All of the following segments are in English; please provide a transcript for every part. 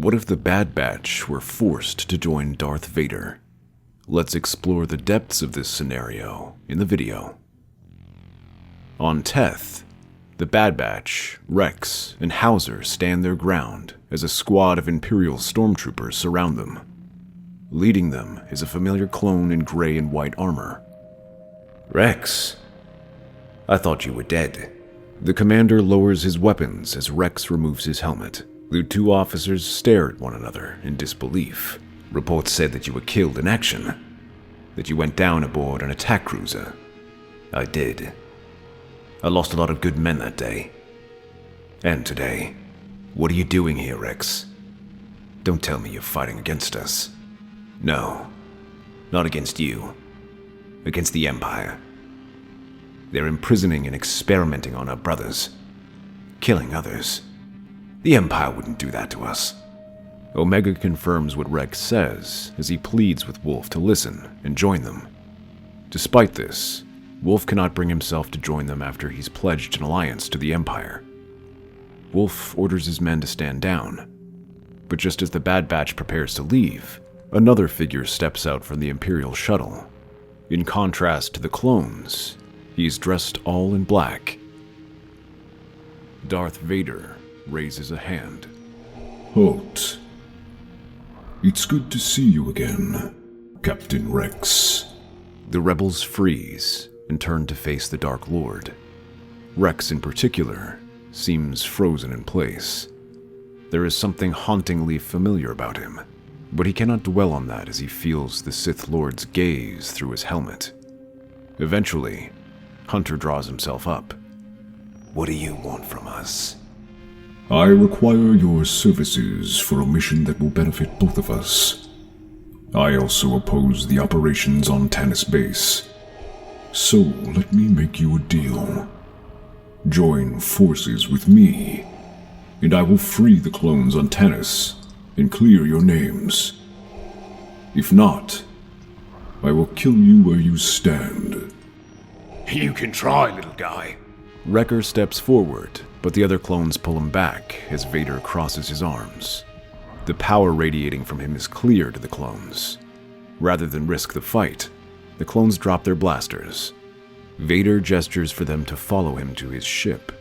What if the Bad Batch were forced to join Darth Vader? Let's explore the depths of this scenario in the video. On Teth, the Bad Batch, Rex, and Howzer stand their ground as a squad of Imperial stormtroopers surround them. Leading them is a familiar clone in gray and white armor. Rex, I thought you were dead. The commander lowers his weapons as Rex removes his helmet. The two officers stare at one another in disbelief. Reports said that you were killed in action, that you went down aboard an attack cruiser. I did. I lost a lot of good men that day. And today. What are you doing here, Rex? Don't tell me you're fighting against us. No, not against you. Against the Empire. They're imprisoning and experimenting on our brothers. Killing others. The Empire wouldn't do that to us. Omega confirms what Rex says as he pleads with Wolffe to listen and join them. Despite this, Wolffe cannot bring himself to join them after he's pledged an alliance to the Empire. Wolffe orders his men to stand down, but just as the Bad Batch prepares to leave, another figure steps out from the Imperial shuttle. In contrast to the clones, he's dressed all in black. Darth Vader raises a hand. Halt. It's good to see you again, Captain Rex. The rebels freeze and turn to face the Dark Lord. Rex, in particular, seems frozen in place. There is something hauntingly familiar about him, but he cannot dwell on that as he feels the Sith Lord's gaze through his helmet. Eventually, Hunter draws himself up. What do you want from us? I require your services for a mission that will benefit both of us. I also oppose the operations on Tanis Base. So let me make you a deal. Join forces with me, and I will free the clones on Tanis and clear your names. If not, I will kill you where you stand. You can try, little guy. Wrecker steps forward, but the other clones pull him back as Vader crosses his arms. The power radiating from him is clear to the clones. Rather than risk the fight, the clones drop their blasters. Vader gestures for them to follow him to his ship.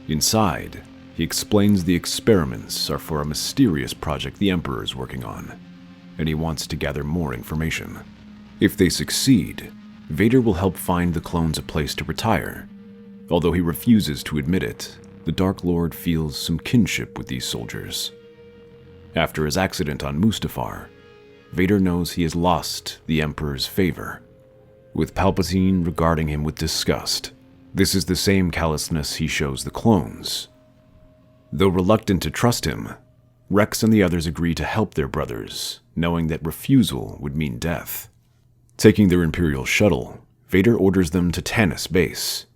Inside, he explains the experiments are for a mysterious project the Emperor is working on, and he wants to gather more information. If they succeed, Vader will help find the clones a place to retire. Although he refuses to admit it, the Dark Lord feels some kinship with these soldiers. After his accident on Mustafar, Vader knows he has lost the Emperor's favor, with Palpatine regarding him with disgust. This is the same callousness he shows the clones. Though reluctant to trust him, Rex and the others agree to help their brothers, knowing that refusal would mean death. Taking their Imperial shuttle, Vader orders them to Tanis Base.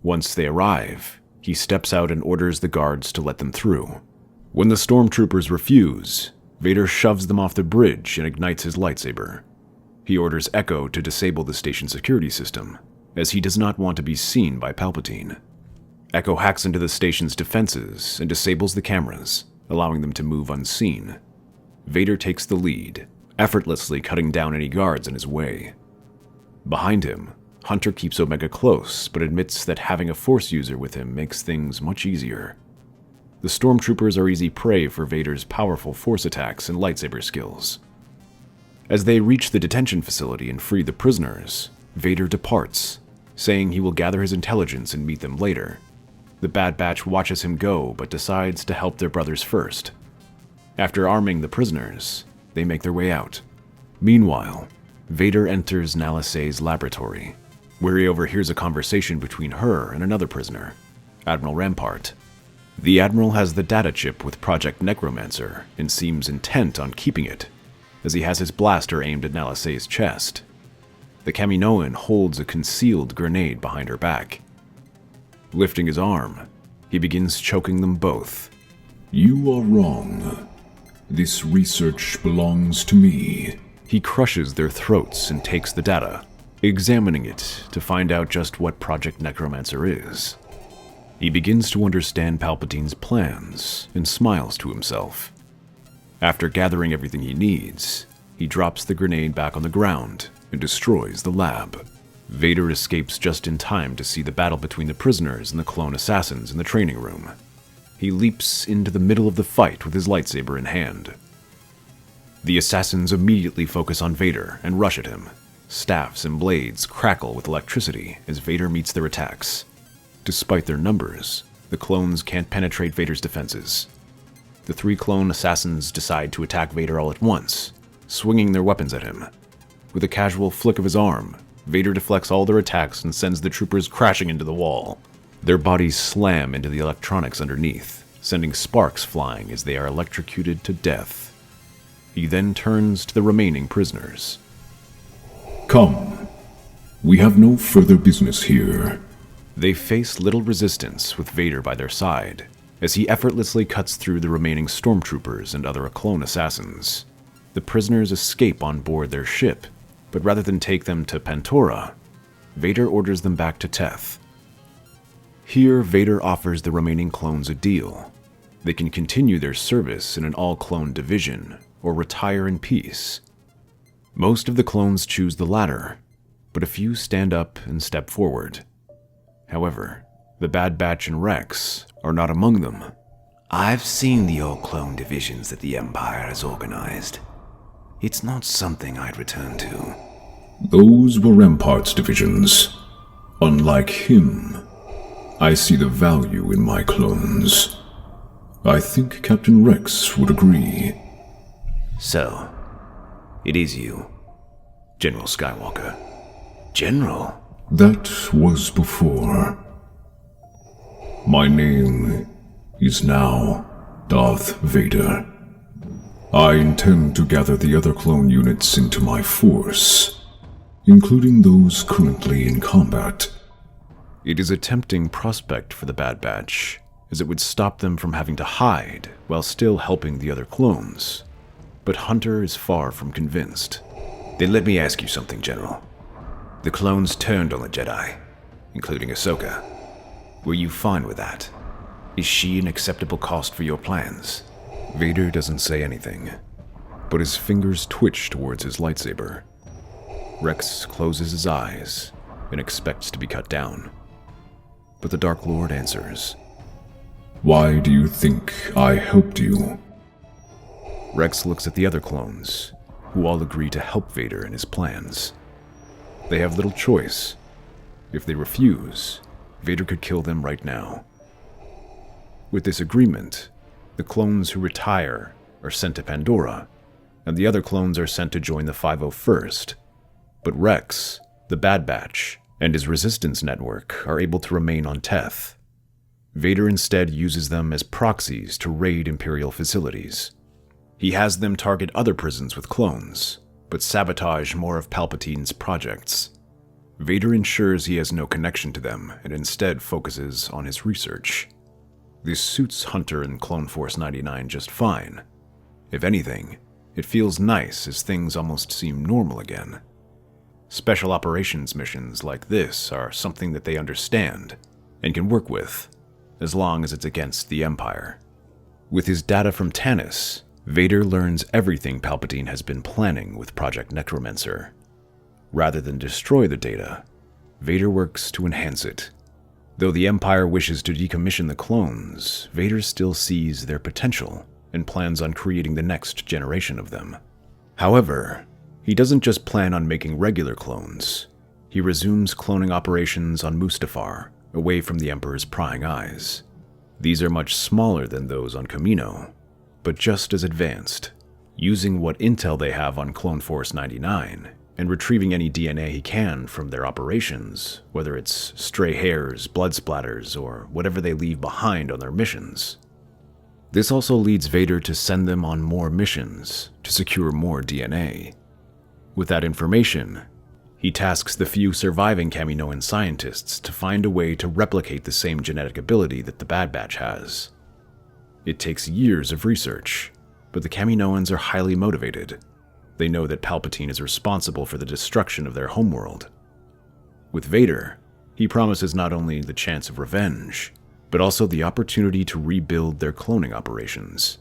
Once they arrive, he steps out and orders the guards to let them through. When the stormtroopers refuse, Vader shoves them off the bridge and ignites his lightsaber. He orders Echo to disable the station's security system, as he does not want to be seen by Palpatine. Echo hacks into the station's defenses and disables the cameras, allowing them to move unseen. Vader takes the lead, effortlessly cutting down any guards in his way. Behind him, Hunter keeps Omega close, but admits that having a Force user with him makes things much easier. The stormtroopers are easy prey for Vader's powerful Force attacks and lightsaber skills. As they reach the detention facility and free the prisoners, Vader departs, saying he will gather his intelligence and meet them later. The Bad Batch watches him go, but decides to help their brothers first. After arming the prisoners, they make their way out. Meanwhile, Vader enters Nala Se's laboratory, where he overhears a conversation between her and another prisoner, Admiral Rampart. The Admiral has the data chip with Project Necromancer and seems intent on keeping it, as he has his blaster aimed at Nala Se's chest. The Kaminoan holds a concealed grenade behind her back. Lifting his arm, he begins choking them both. You are wrong. This research belongs to me. He crushes their throats and takes the data, examining it to find out just what Project Necromancer is. He begins to understand Palpatine's plans and smiles to himself. After gathering everything he needs, he drops the grenade back on the ground and destroys the lab. Vader escapes just in time to see the battle between the prisoners and the clone assassins in the training room. He leaps into the middle of the fight with his lightsaber in hand. The assassins immediately focus on Vader and rush at him. Staffs and blades crackle with electricity as Vader meets their attacks. Despite their numbers, the clones can't penetrate Vader's defenses. The 3 clone assassins decide to attack Vader all at once, swinging their weapons at him. With a casual flick of his arm, Vader deflects all their attacks and sends the troopers crashing into the wall. Their bodies slam into the electronics underneath, sending sparks flying as they are electrocuted to death. He then turns to the remaining prisoners. Come. We have no further business here. They face little resistance with Vader by their side, as he effortlessly cuts through the remaining stormtroopers and other clone assassins. The prisoners escape on board their ship, but rather than take them to Pantora, Vader orders them back to Teth. Here, Vader offers the remaining clones a deal. They can continue their service in an all-clone division, or retire in peace. Most of the clones choose the latter, but a few stand up and step forward. However, the Bad Batch and Rex are not among them. I've seen the all-clone divisions that the Empire has organized. It's not something I'd return to. Those were Rampart's divisions. Unlike him, I see the value in my clones. I think Captain Rex would agree. So, it is you, General Skywalker. General? That was before. My name is now Darth Vader. I intend to gather the other clone units into my force, including those currently in combat. It is a tempting prospect for the Bad Batch, as it would stop them from having to hide while still helping the other clones. But Hunter is far from convinced. Then let me ask you something, General. The clones turned on the Jedi, including Ahsoka. Were you fine with that? Is she an acceptable cost for your plans? Vader doesn't say anything, but his fingers twitch towards his lightsaber. Rex closes his eyes and expects to be cut down. But the Dark Lord answers. Why do you think I helped you? Rex looks at the other clones, who all agree to help Vader in his plans. They have little choice. If they refuse, Vader could kill them right now. With this agreement, the clones who retire are sent to Pandora, and the other clones are sent to join the 501st. But Rex, the Bad Batch, and his resistance network are able to remain on Teth. Vader instead uses them as proxies to raid Imperial facilities. He has them target other prisons with clones, but sabotage more of Palpatine's projects. Vader ensures he has no connection to them and instead focuses on his research. This suits Hunter and Clone Force 99 just fine. If anything, it feels nice as things almost seem normal again. Special operations missions like this are something that they understand and can work with, as long as it's against the Empire. With his data from Tanis, Vader learns everything Palpatine has been planning with Project Necromancer. Rather than destroy the data, Vader works to enhance it. Though the Empire wishes to decommission the clones, Vader still sees their potential and plans on creating the next generation of them. However, he doesn't just plan on making regular clones. He resumes cloning operations on Mustafar, away from the Emperor's prying eyes. These are much smaller than those on Kamino, but just as advanced, using what intel they have on Clone Force 99, and retrieving any DNA he can from their operations, whether it's stray hairs, blood splatters, or whatever they leave behind on their missions. This also leads Vader to send them on more missions to secure more DNA. With that information, he tasks the few surviving Kaminoan scientists to find a way to replicate the same genetic ability that the Bad Batch has. It takes years of research, but the Kaminoans are highly motivated. They know that Palpatine is responsible for the destruction of their homeworld. With Vader, he promises not only the chance of revenge, but also the opportunity to rebuild their cloning operations.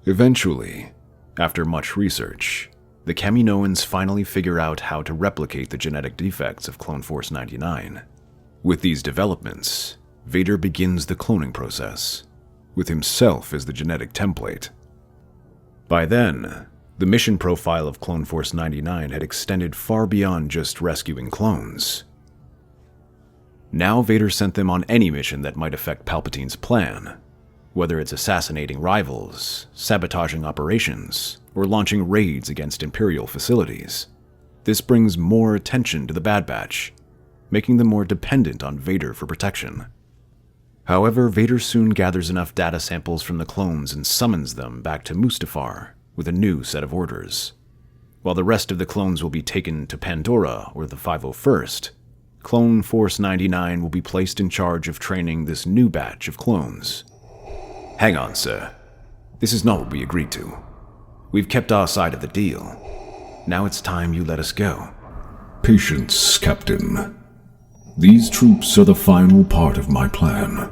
Eventually, After much research, the Kaminoans finally figure out how to replicate the genetic defects of Clone Force 99. With these developments, Vader begins the cloning process, with himself as the genetic template. By then, the mission profile of Clone Force 99 had extended far beyond just rescuing clones. Now Vader sent them on any mission that might affect Palpatine's plan, whether it's assassinating rivals, sabotaging operations, or launching raids against Imperial facilities. This brings more attention to the Bad Batch, making them more dependent on Vader for protection. However, Vader soon gathers enough data samples from the clones and summons them back to Mustafar with a new set of orders. While the rest of the clones will be taken to Pandora or the 501st, Clone Force 99 will be placed in charge of training this new batch of clones. Hang on, sir. This is not what we agreed to. We've kept our side of the deal. Now it's time you let us go. Patience, Captain. These troops are the final part of my plan.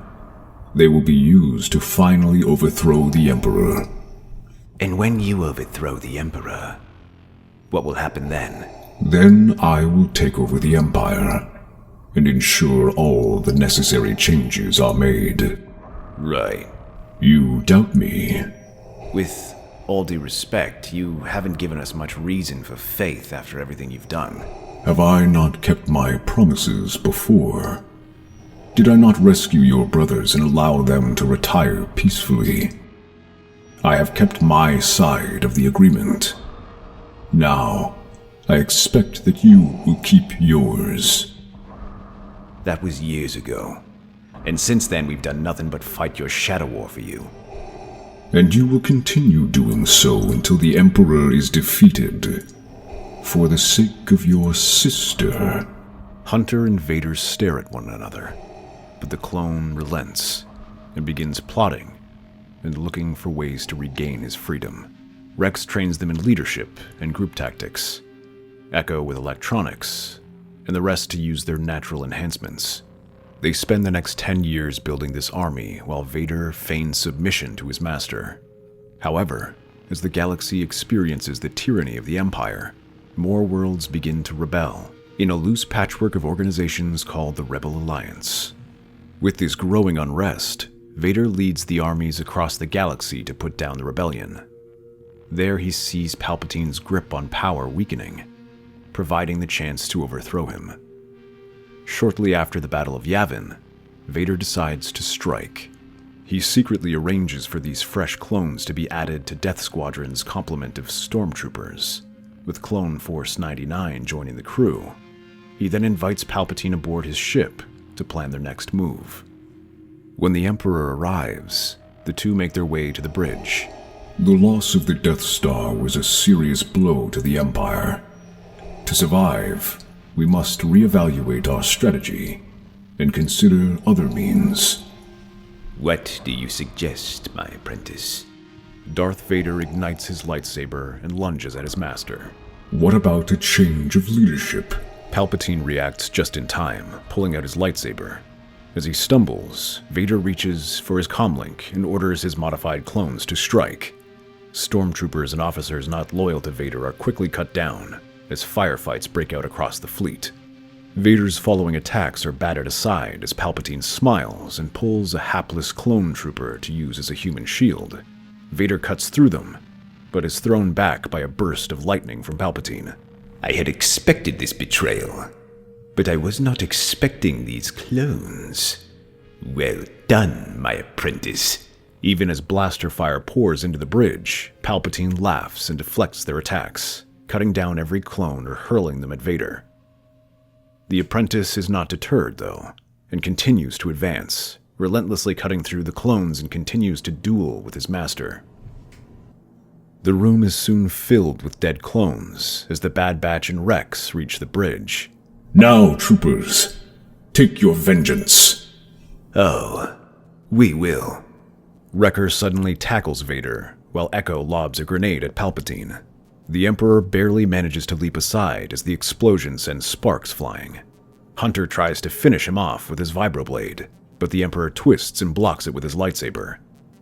They will be used to finally overthrow the Emperor. And when you overthrow the Emperor, what will happen then? Then I will take over the Empire and ensure all the necessary changes are made. Right. You doubt me? With all due respect, you haven't given us much reason for faith after everything you've done. Have I not kept my promises before? Did I not rescue your brothers and allow them to retire peacefully? I have kept my side of the agreement. Now, I expect that you will keep yours. That was years ago. And since then, we've done nothing but fight your shadow war for you. And you will continue doing so until the Emperor is defeated. For the sake of your sister. Hunter and Vader stare at one another, but the clone relents and begins plotting and looking for ways to regain his freedom. Rex trains them in leadership and group tactics, Echo with electronics, and the rest to use their natural enhancements. They spend the next 10 years building this army while Vader feigns submission to his master. However, as the galaxy experiences the tyranny of the Empire, more worlds begin to rebel in a loose patchwork of organizations called the Rebel Alliance. With this growing unrest, Vader leads the armies across the galaxy to put down the rebellion. There he sees Palpatine's grip on power weakening, providing the chance to overthrow him. Shortly after the Battle of Yavin, Vader decides to strike. He secretly arranges for these fresh clones to be added to Death Squadron's complement of stormtroopers, with Clone Force 99 joining the crew. He then invites Palpatine aboard his ship to plan their next move. When the Emperor arrives, the two make their way to the bridge. The loss of the Death Star was a serious blow to the Empire. To survive, we must reevaluate our strategy and consider other means. What do you suggest, my apprentice? Darth Vader ignites his lightsaber and lunges at his master. What about a change of leadership? Palpatine reacts just in time, pulling out his lightsaber. As he stumbles, Vader reaches for his comlink and orders his modified clones to strike. Stormtroopers and officers not loyal to Vader are quickly cut down as firefights break out across the fleet. Vader's following attacks are battered aside as Palpatine smiles and pulls a hapless clone trooper to use as a human shield. Vader cuts through them, but is thrown back by a burst of lightning from Palpatine. I had expected this betrayal, but I was not expecting these clones. Well done, my apprentice. Even as blaster fire pours into the bridge, Palpatine laughs and deflects their attacks, cutting down every clone or hurling them at Vader. The apprentice is not deterred, though, and continues to advance, relentlessly cutting through the clones and continues to duel with his master. The room is soon filled with dead clones as the Bad Batch and Rex reach the bridge. Now, troopers, take your vengeance. Oh, we will. Wrecker suddenly tackles Vader, while Echo lobs a grenade at Palpatine. The Emperor barely manages to leap aside as the explosion sends sparks flying. Hunter tries to finish him off with his vibroblade, but the Emperor twists and blocks it with his lightsaber.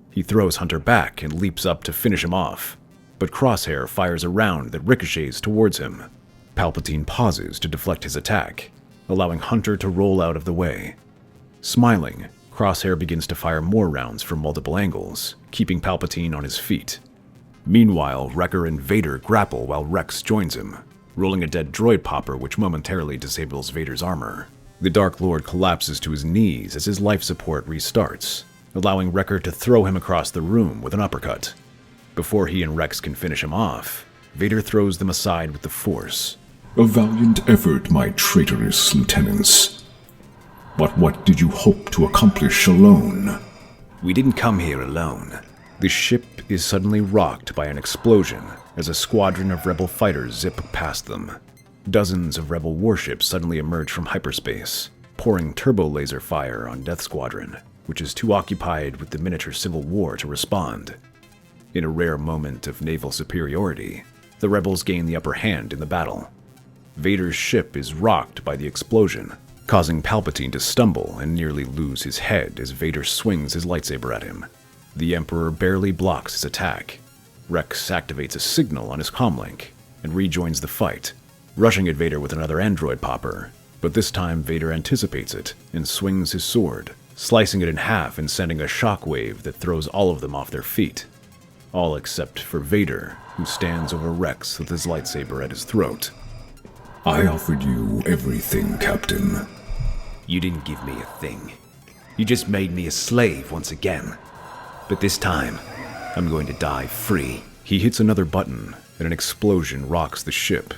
He throws Hunter back and leaps up to finish him off, but but Crosshair fires a round that ricochets towards him. Palpatine pauses to deflect his attack, allowing Hunter to roll out of the way. Smiling, Crosshair begins to fire more rounds from multiple angles, keeping Palpatine on his feet. Meanwhile, Wrecker and Vader grapple while Rex joins him, rolling a dead droid popper which momentarily disables Vader's armor. The Dark Lord collapses to his knees as his life support restarts, allowing Wrecker to throw him across the room with an uppercut. Before he and Rex can finish him off, Vader throws them aside with the Force. A valiant effort, my traitorous lieutenants. But what did you hope to accomplish alone? We didn't come here alone. The ship is suddenly rocked by an explosion as a squadron of Rebel fighters zip past them. Dozens of Rebel warships suddenly emerge from hyperspace, pouring turbo laser fire on Death Squadron, which is too occupied with the miniature civil war to respond. In a rare moment of naval superiority, the Rebels gain the upper hand in the battle. Vader's ship is rocked by the explosion, causing Palpatine to stumble and nearly lose his head as Vader swings his lightsaber at him. The Emperor barely blocks his attack. Rex activates a signal on his comlink and rejoins the fight, rushing at Vader with another android popper, but this time Vader anticipates it and swings his sword, slicing it in half and sending a shockwave that throws all of them off their feet. All except for Vader, who stands over Rex with his lightsaber at his throat. I offered you everything, Captain. You didn't give me a thing. You just made me a slave once again. But this time, I'm going to die free. He hits another button, and an explosion rocks the ship.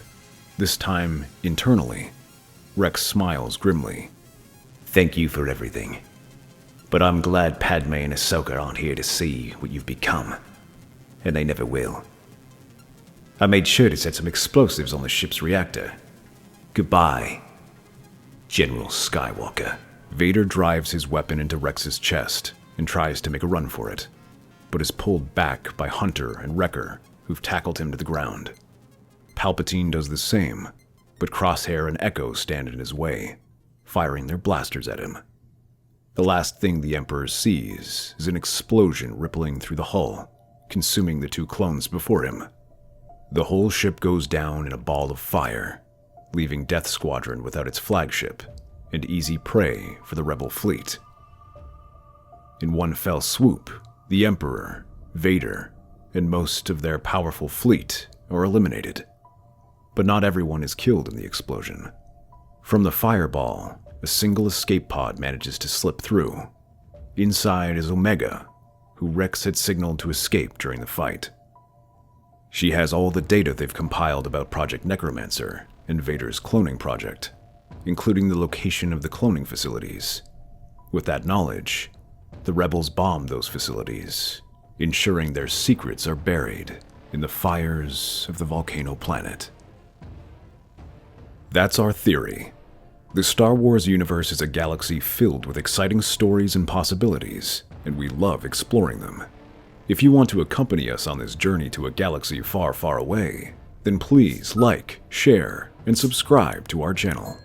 This time, internally. Rex smiles grimly. Thank you for everything. But I'm glad Padme and Ahsoka aren't here to see what you've become. And they never will. I made sure to set some explosives on the ship's reactor. Goodbye, General Skywalker. Vader drives his weapon into Rex's chest and tries to make a run for it, but is pulled back by Hunter and Wrecker, who've tackled him to the ground. Palpatine does the same, but Crosshair and Echo stand in his way, firing their blasters at him. The last thing the Emperor sees is an explosion rippling through the hull, consuming the two clones before him. The whole ship goes down in a ball of fire, leaving Death Squadron without its flagship and easy prey for the Rebel fleet. In one fell swoop, the Emperor, Vader, and most of their powerful fleet are eliminated. But not everyone is killed in the explosion. From the fireball, a single escape pod manages to slip through. Inside is Omega, who Rex had signaled to escape during the fight. She has all the data they've compiled about Project Necromancer and Vader's cloning project, including the location of the cloning facilities. With that knowledge, the Rebels bomb those facilities, ensuring their secrets are buried in the fires of the volcano planet. That's our theory. The Star Wars universe is a galaxy filled with exciting stories and possibilities, and we love exploring them. If you want to accompany us on this journey to a galaxy far, far away, then please like, share, and subscribe to our channel.